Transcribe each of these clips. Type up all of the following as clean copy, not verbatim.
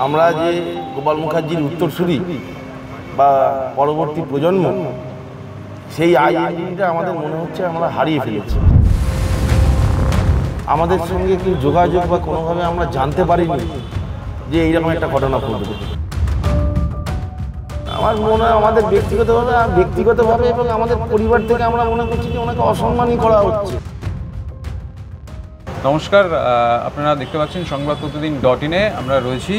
আমরা যে গোপাল মুখার্জির উত্তরসূরি বা পরবর্তী প্রজন্ম, সেই আইডেন্টিটিটা আমাদের মনে হচ্ছে আমরা হারিয়ে ফেলেছি। আমাদের সঙ্গে কেউ যোগাযোগ বা কোনোভাবে আমরা জানতে পারিনি যে এইরকম একটা ঘটনা ঘটবে। আমার মনে হয় আমাদের ব্যক্তিগতভাবে এবং আমাদের পরিবার থেকে আমরা মনে করছি যে ওনাকে অসম্মানই করা হচ্ছে। নমস্কার, আপনারা দেখতে পাচ্ছেন সংবাদ প্রতিদিন .in-এ আমরা রয়েছি।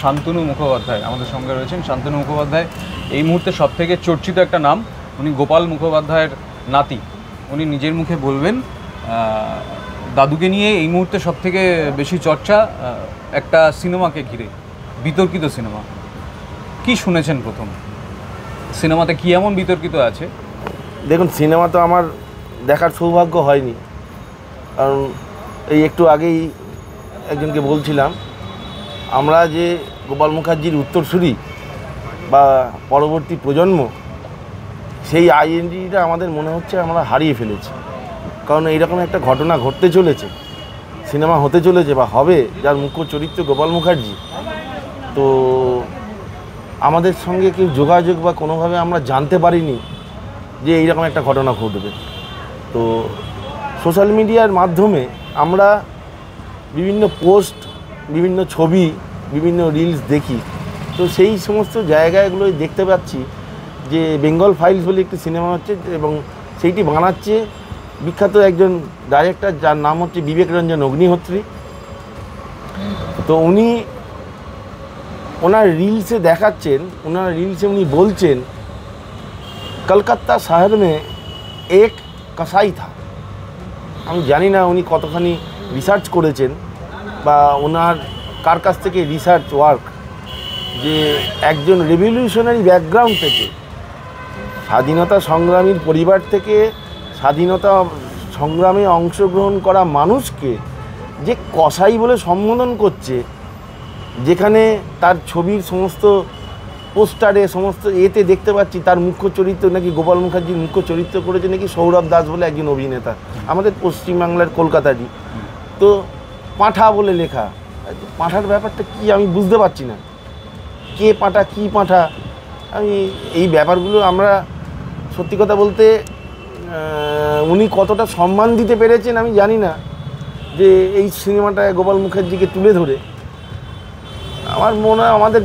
শান্তনু মুখোপাধ্যায় আমাদের সঙ্গে রয়েছেন। শান্তনু মুখোপাধ্যায় এই মুহূর্তে সবথেকে চর্চিত একটা নাম। উনি গোপাল মুখোপাধ্যায়ের নাতি। উনি নিজের মুখে বলবেন দাদুকে নিয়ে এই মুহূর্তে সবথেকে বেশি চর্চা একটা সিনেমাকে ঘিরে, বিতর্কিত সিনেমা। কি শুনেছেন প্রথম? সিনেমাতে কি এমন বিতর্কিত আছে? দেখুন, সিনেমা তো আমার দেখার সৌভাগ্য হয়নি, কারণ এই একটু আগেই একজনকে বলছিলাম, আমরা যে গোপাল মুখার্জির উত্তরসূরি বা পরবর্তী প্রজন্ম, সেই আইডেন্টিটিটা আমাদের মনে হচ্ছে আমরা হারিয়ে ফেলেছি। কারণ এইরকম একটা ঘটনা ঘটতে চলেছে, সিনেমা হতে চলেছে বা হবে, যার মুখ্য চরিত্র গোপাল মুখার্জি। তো আমাদের সঙ্গে কেউ যোগাযোগ বা কোনোভাবে আমরা জানতে পারিনি যে এইরকম একটা ঘটনা ঘটবে। তো সোশ্যাল মিডিয়ার মাধ্যমে আমরা বিভিন্ন পোস্ট, বিভিন্ন ছবি, বিভিন্ন রিলস দেখি। তো সেই সমস্ত জায়গাগুলোই দেখতে পাচ্ছি যে বেঙ্গল ফাইলস বলে একটি সিনেমা হচ্ছে, এবং সেইটি বানাচ্ছে বিখ্যাত একজন ডাইরেক্টর, যার নাম হচ্ছে বিবেক রঞ্জন অগ্নিহোত্রী। তো উনি ওনার রিলসে দেখাচ্ছেন, ওনার রিলসে উনি বলছেন, কলকাতা শহর মে এক কসাই থা। আমি জানি না উনি কতখানি রিসার্চ করেছেন বা ওনার কার কাছ থেকে রিসার্চ ওয়ার্ক, যে একজন রেভলিউশনারি ব্যাকগ্রাউন্ড থেকে, স্বাধীনতা সংগ্রামীর পরিবার থেকে স্বাধীনতা সংগ্রামে অংশগ্রহণ করা মানুষকে যে কসাই বলে সম্বোধন করছে, যেখানে তার ছবির সমস্ত পোস্টারে, সমস্ত এতে দেখতে পাচ্ছি তার মুখ্য চরিত্র নাকি গোপাল মুখার্জির মুখ্য চরিত্র করেছে নাকি সৌরভ দাস বলে একজন অভিনেতা, আমাদের পশ্চিমবাংলার কলকাতারই। তো পাঁঠা বলে লেখা। পাঁঠার ব্যাপারটা কি আমি বুঝতে পারছি না, কে পাঁঠা, কী পাঁঠা। আমি এই ব্যাপারগুলো আমরা সত্যি কথা বলতে উনি কতটা সম্মান দিতে পেরেছেন আমি জানি না, যে এই সিনেমাটায় গোপাল মুখার্জিকে তুলে ধরে। আমার মনে হয় আমাদের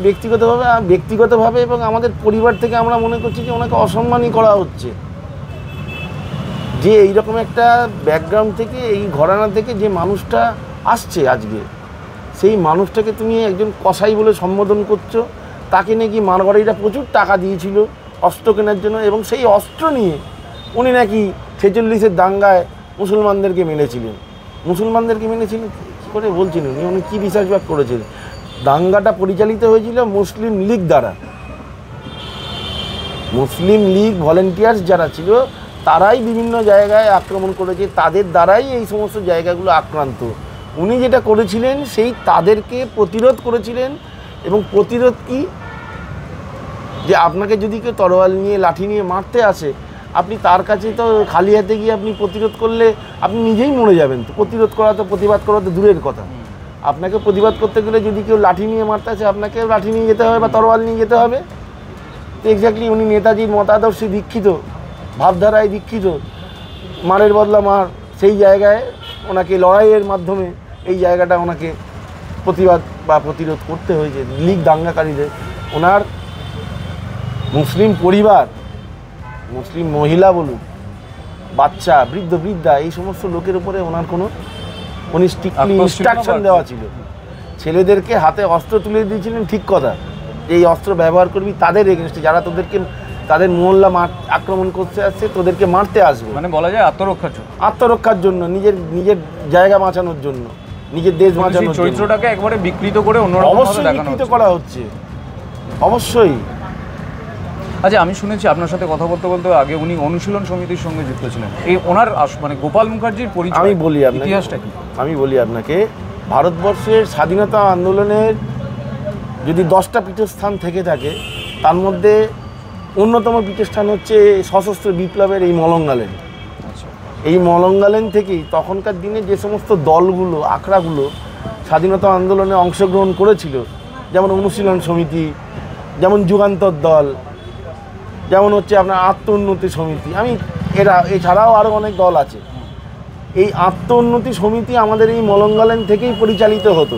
ব্যক্তিগতভাবে এবং আমাদের পরিবার থেকে আমরা মনে করছি যে ওনাকে অসম্মানই করা হচ্ছে। যে এইরকম একটা ব্যাকগ্রাউন্ড থেকে, এই ঘরানা থেকে যে মানুষটা আসছে আজকে, সেই মানুষটাকে তুমি একজন কসাই বলে সম্বোধন করছো। তাকে নাকি মারওয়ারিরা প্রচুর টাকা দিয়েছিল অস্ত্র কেনার জন্য, এবং সেই অস্ত্র নিয়ে উনি নাকি 46-এর দাঙ্গায় মুসলমানদেরকে মেরেছিলেন। মুসলমানদেরকে মেরেছিলেন কী করে বলছিলেন উনি? কী রিসার্চ ওয়ার্ক করেছিলেন? দাঙ্গাটা পরিচালিত হয়েছিল মুসলিম লীগ দ্বারা। মুসলিম লীগ ভলেন্টিয়ার্স যারা ছিল, তারাই বিভিন্ন জায়গায় আক্রমণ করেছে, তাদের দ্বারাই এই সমস্ত জায়গাগুলো আক্রান্ত। উনি যেটা করেছিলেন সেই তাদেরকে প্রতিরোধ করেছিলেন। এবং প্রতিরোধ কি, যে আপনাকে যদি কেউ তরোয়াল নিয়ে, লাঠি নিয়ে মারতে আসে, আপনি তার কাছে তো খালি হাতে গিয়ে আপনি প্রতিরোধ করলে আপনি নিজেই মরে যাবেন। তো প্রতিরোধ করা তো, প্রতিবাদ করা তো দূরের কথা। আপনাকে প্রতিবাদ করতে গেলে যদি কেউ লাঠি নিয়ে মারতে আসে, আপনাকে লাঠি নিয়ে যেতে হবে বা তরোয়াল নিয়ে যেতে হবে। তো এক্স্যাক্টলি উনি নেতাজির মতাদর্শে দীক্ষিত, ভাবধারায় দীক্ষিত, মারের বদলা মার, সেই জায়গায় ওনাকে লড়াইয়ের মাধ্যমে এই জায়গাটা ওনাকে প্রতিবাদ বা প্রতিরোধ করতে হয়েছে লীগ দাঙ্গাকারীদের। ওনার মুসলিম পরিবার, মুসলিম মহিলা বলুন, বাচ্চা, বৃদ্ধ বৃদ্ধা, এই সমস্ত লোকের উপরে ওনার কোনো স্ট্রিক্টলি ইনস্ট্রাকশন দেওয়া ছিল। ছেলেদেরকে হাতে অস্ত্র তুলে দিয়েছিলেন, ঠিক কথা, যে এই অস্ত্র ব্যবহার করবি তাদের এগেনস্টে, যারা তোদেরকে, তাদের মহল্লা আক্রমণ করতে আসছে, তোদেরকে মারতে আসবে। মানে বলা যায় আত্মরক্ষার জন্য, নিজের জায়গা বাঁচানোর জন্য, নিজের দেশ বাঁচানোর জন্য চরিত্রটাকে একবারে বিকৃত করে অবশ্যই বিকৃত করা হচ্ছে, অবশ্যই। আচ্ছা, আমি শুনেছি আপনার সাথে কথা বলতে বলতে আগে উনি অনুশীলন সমিতির সঙ্গে যুক্ত ছিলেন। এই ওনার মানে গোপাল মুখার্জির পরিচয়, আমি বলি আপনাকে ইতিহাসটা কি? আমি বলি আপনাকে, ভারতবর্ষের স্বাধীনতা আন্দোলনের যদি 10টা পীঠস্থান থেকে থাকে, তার মধ্যে অন্যতম পীঠস্থান হচ্ছে সশস্ত্র বিপ্লবের এই মলঙ্গালেন। এই মলঙ্গালেন থেকেই তখনকার দিনে যে সমস্ত দলগুলো, আখড়াগুলো স্বাধীনতা আন্দোলনে অংশগ্রহণ করেছিল, যেমন অনুশীলন সমিতি, যেমন যুগান্তর দল, যেমন হচ্ছে আপনার আত্ম উন্নতি সমিতি, এছাড়াও আরও অনেক দল আছে। এই আত্ম উন্নতি সমিতি আমাদের এই মলঙ্গলেন থেকেই পরিচালিত হতো।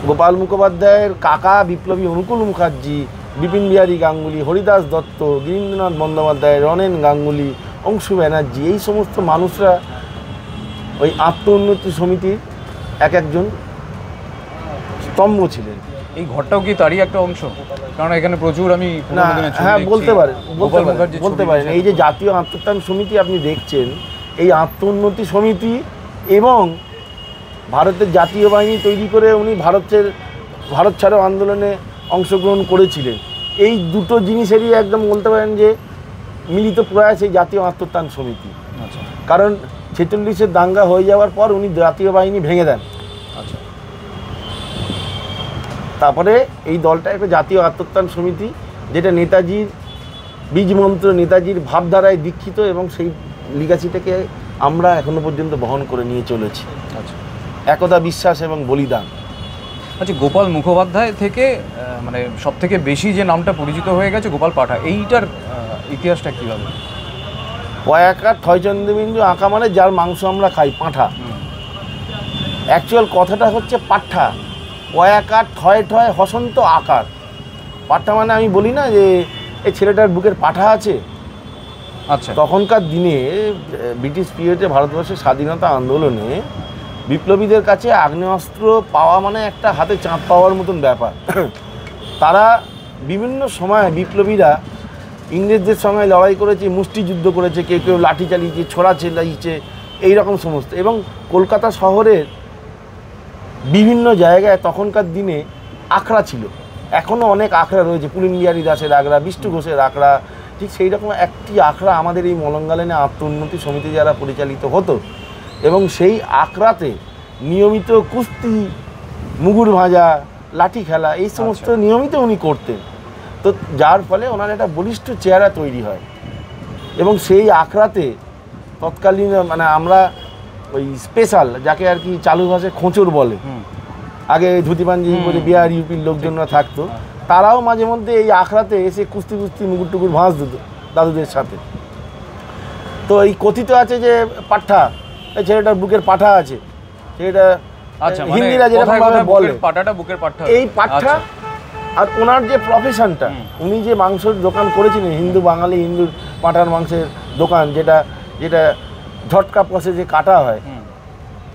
গোপাল মুখোপাধ্যায়ের কাকা বিপ্লবী অনুকূল মুখার্জি, বিপিন বিহারী গাঙ্গুলি, হরিদাস দত্ত, গিরীন্দ্রনাথ বন্দ্যোপাধ্যায়, রনেন গাঙ্গুলি, অংশু ব্যানার্জি, এই সমস্ত মানুষরা ওই আত্ম উন্নতি সমিতির একজন স্তম্ভ ছিলেন। এই ঘরটাও কি তারই একটা অংশ? কারণ এখানে প্রচুর আমি হ্যাঁ বলতে পারেন এই যে জাতীয় আত্মোত্থান সমিতি আপনি দেখছেন, এই আত্ম উন্নতি সমিতি এবং ভারতের জাতীয় বাহিনী তৈরি করে উনি ভারত ছাড়ো আন্দোলনে অংশগ্রহণ করেছিলেন। এই দুটো জিনিসেরই একদম বলতে পারেন যে মিলিত প্রয়াস এই জাতীয় আত্মোত্থান সমিতি। আচ্ছা, কারণ 46-এর দাঙ্গা হয়ে যাওয়ার পর উনি জাতীয় বাহিনী ভেঙে দেন। আচ্ছা, তারপরে এই দলটা একটা জাতীয় আত্মোত্থান সমিতি, যেটা নেতাজির বীজমন্ত্র, নেতাজির ভাবধারায় দীক্ষিত, এবং সেই লিগাসিটাকে আমরা এখনো পর্যন্ত বহন করে নিয়ে চলেছি। আচ্ছা, একতা, বিশ্বাস এবং বলিদান। আচ্ছা, গোপাল মুখোপাধ্যায় থেকে মানে সব থেকে বেশি যে নামটা পরিচিত হয়ে গেছে গোপাল পাঠা, এইটার ইতিহাসটা কীভাবে? পয়াকার থয়চন্দ্রবিন্দু আঁকা মানে যার মাংস আমরা খাই, পাঁঠা। অ্যাকচুয়াল কথাটা হচ্ছে পাঠা, পয়াকার থয় ঠয় হসন্ত আকার। পাঠা মানে আমি বলি না যে এই ছেলেটার বুকের পাঠা আছে। আচ্ছা, তখনকার দিনে ব্রিটিশ পিরিয়ডে ভারতবর্ষের স্বাধীনতা আন্দোলনে বিপ্লবীদের কাছে আগ্নেয়াস্ত্র পাওয়া মানে একটা হাতে চাঁদ পাওয়ার মতন ব্যাপার। তারা বিভিন্ন সময় বিপ্লবীরা ইংরেজদের সঙ্গে লড়াই করেছে, মুষ্টিযুদ্ধ করেছে, কেউ কেউ লাঠি চালিয়েছে, ছোড়া চালিয়েছে, এইরকম সমস্ত। এবং কলকাতা শহরের বিভিন্ন জায়গায় তখনকার দিনে আখড়া ছিল, এখনও অনেক আখড়া রয়েছে, পুলিন বিহারী দাসের আখড়া, বিষ্ণু ঘোষের আখড়া। ঠিক সেই রকম একটি আখড়া আমাদের এই মলঙ্গলেনে আত্ম উন্নতি সমিতি যারা পরিচালিত হতো, এবং সেই আখড়াতে নিয়মিত কুস্তি, মুগুর ভাজা, লাঠি খেলা, এই সমস্ত নিয়মিত উনি করতেন। তো যার ফলে ওনার একটা বলিষ্ঠ চেহারা তৈরি হয়। এবং সেই আখড়াতে তৎকালীন মানে আমরা ওই স্পেশাল, যাকে আর কি চালু ভাষায় খোঁচর বলে, আগে ধুতি পাঞ্জাবি পরে বিহার ইউপির লোকজনরা থাকতো, তারাও মাঝে মধ্যে এই আখড়াতে এসে কুস্তি মুগুর টুকুর ভাঁজ দিত দাদুদের সাথে। তো এই কথিত আছে যে পাঠা, এই ছেলেটার বুকের পাঠা আছে, সেটা হিন্দিরা যেরকমভাবে বলে এই পাঠা। আর ওনার যে প্রফেশনটা, উনি যে মাংসের দোকান করেছিলেন, হিন্দু বাঙালি হিন্দুর পাঁঠার মাংসের দোকান, যেটা ঝটকা পশে যে কাটা হয়,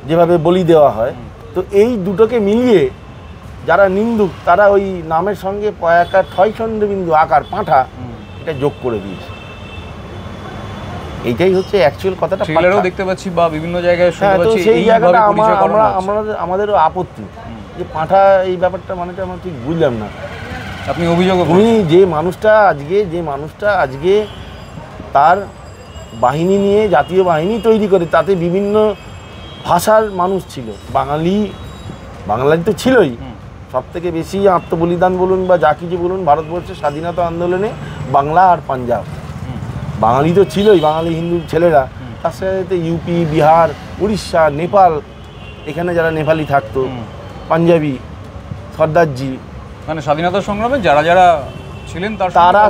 যেভাবে বলি দেওয়া হয়, তো এই দুটোকে মিলিয়ে যারা নিন্দুক তারা ওই নামের সঙ্গে পয়াকার থয়চন্দ্রবিন্দু আকার পাঁঠা এটা যোগ করে দিয়েছে। এইটাই হচ্ছে অ্যাকচুয়াল কথাটা। ট্রেলারও দেখতে পাচ্ছি বা বিভিন্ন জায়গায় শুনতে পাচ্ছি, সেই জায়গাটা আমাদেরও আপত্তি যে পাঁঠা এই ব্যাপারটা মানেটা আমরা ঠিক বুঝলাম না। আপনি অভিযোগ, উনি যে মানুষটা আজকে তার বাহিনী নিয়ে জাতীয় বাহিনী তৈরি করে, তাতে বিভিন্ন ভাষার মানুষ ছিল, বাঙালি তো ছিলই, সব থেকে বেশি আত্মবলিদান বলুন বা যা কিছু বলুন ভারতবর্ষের স্বাধীনতা আন্দোলনে বাংলা আর পাঞ্জাব, বাঙালি তো ছিলই, বাঙালি হিন্দু ছেলেরা, তার সাথে ইউপি, বিহার, উড়িষ্যা, নেপাল, এখানে যারা নেপালি থাকতো, পাঞ্জাবি, সর্দারজি, মানে স্বাধীনতা সংগ্রামে যারা যারা ছিলেন তারা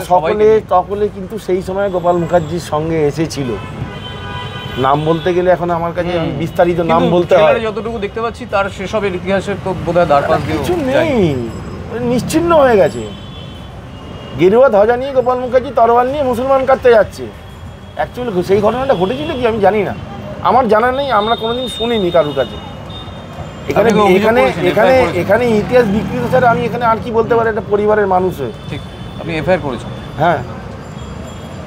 সকলে কিন্তু সেই সময় গোপাল মুখার্জির সঙ্গে এসেছিল। নাম বলতে গেলে এখন আমার কাছে বিস্তারিত নাম বলতে হয়, যতটুকু দেখতে পাচ্ছি তার সেসবের ইতিহাসের তো বোধহয় দ্বারপাশ দিয়ে কিছু নেই, নিশ্চিহ্ন হয়ে গেছে। গেরুয়া ধ্বজা নিয়ে গোপাল মুখার্জি তরোয়াল নিয়ে মুসলমান কাটতে যাচ্ছে। অ্যাকচুয়ালি সেই ঘটনাটা ঘটেছিল কি আমি জানি না, আমার জানা নেই, আমরা কোনোদিন শুনিনি কারোর কাছে। এখানে ইতিহাস বিকৃত ছাড়া আমি এখানে আর কি বলতে পারি, একটা পরিবারের মানুষ হয়ে। ঠিক, আপনি এফআইআর করেছেন? হ্যাঁ,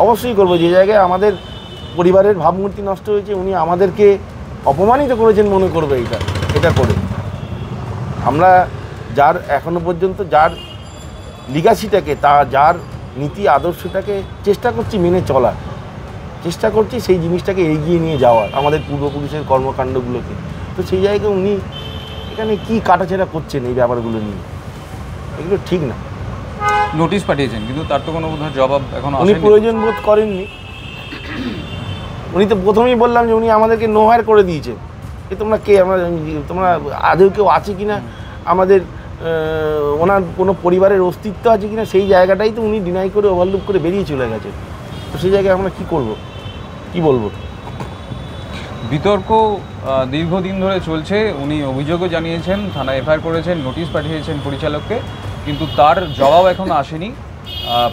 অবশ্যই করবো। যে জায়গায় আমাদের পরিবারের ভাবমূর্তি নষ্ট হয়েছে, উনি আমাদেরকে অপমানিত করেছেন মনে করবে এটা করে। আমরা যার এখনো পর্যন্ত যার লিগাসিটাকে, যার নীতি আদর্শটাকে চেষ্টা করছি মেনে চলার, চেষ্টা করছি সেই জিনিসটাকে এগিয়ে নিয়ে যাওয়ার, আমাদের পূর্বপুরুষের কর্মকাণ্ডগুলোকে। তো সেই জায়গায় উনি এখানে কি কাটাছেড়া করছেন এই ব্যাপারগুলো নিয়ে, এগুলো ঠিক না। নোটিশ পাঠিয়েছেন কিন্তু তার তো কোনো বোধহয় জবাব এখনো উনি প্রয়োজন বোধ করেননি। উনি তো প্রথমেই বললাম যে উনি আমাদেরকে নো হায়ার করে দিয়েছেন। তোমরা কে, তোমরা আদৌ কেউ আছে কিনা আমাদের ওনার কোনো পরিবারের অস্তিত্ব আছে কিনা সেই জায়গাটাই তো উনি ডিনাই করে ওভারলুক করে বেরিয়ে চলে গেছেন। তো সেই জায়গায় আমরা কী করব, কী বলবো? বিতর্ক দীর্ঘদিন ধরে চলছে। উনি অভিযোগও জানিয়েছেন, থানায় এফআইআর করেছেন, নোটিশ পাঠিয়েছেন পরিচালককে, কিন্তু তার জবাব এখনও আসেনি।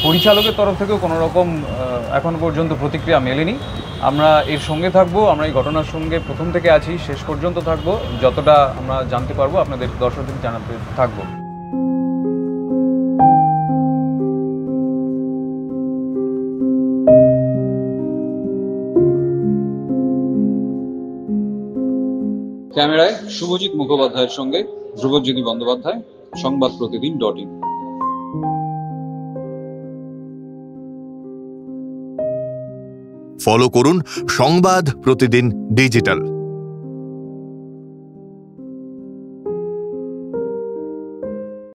পরিচালকের তরফ থেকেও কোনো রকম এখন পর্যন্ত প্রতিক্রিয়া মেলেনি। আমরা এর সঙ্গে থাকবো, আমরা এই ঘটনার সঙ্গে প্রথম থেকে আছি, শেষ পর্যন্ত থাকবো, যতটা আমরা জানতে পারবো আপনাদের দর্শকদের জানাতে থাকবো। ক্যামেরায় শুভজিৎ মুখোপাধ্যায়ের সঙ্গে ধ্রুবজ্যোতি বন্দ্যোপাধ্যায়, সংবাদপ্রতিদিন.in। ফলো করুন সংবাদ প্রতিদিন ডিজিটাল।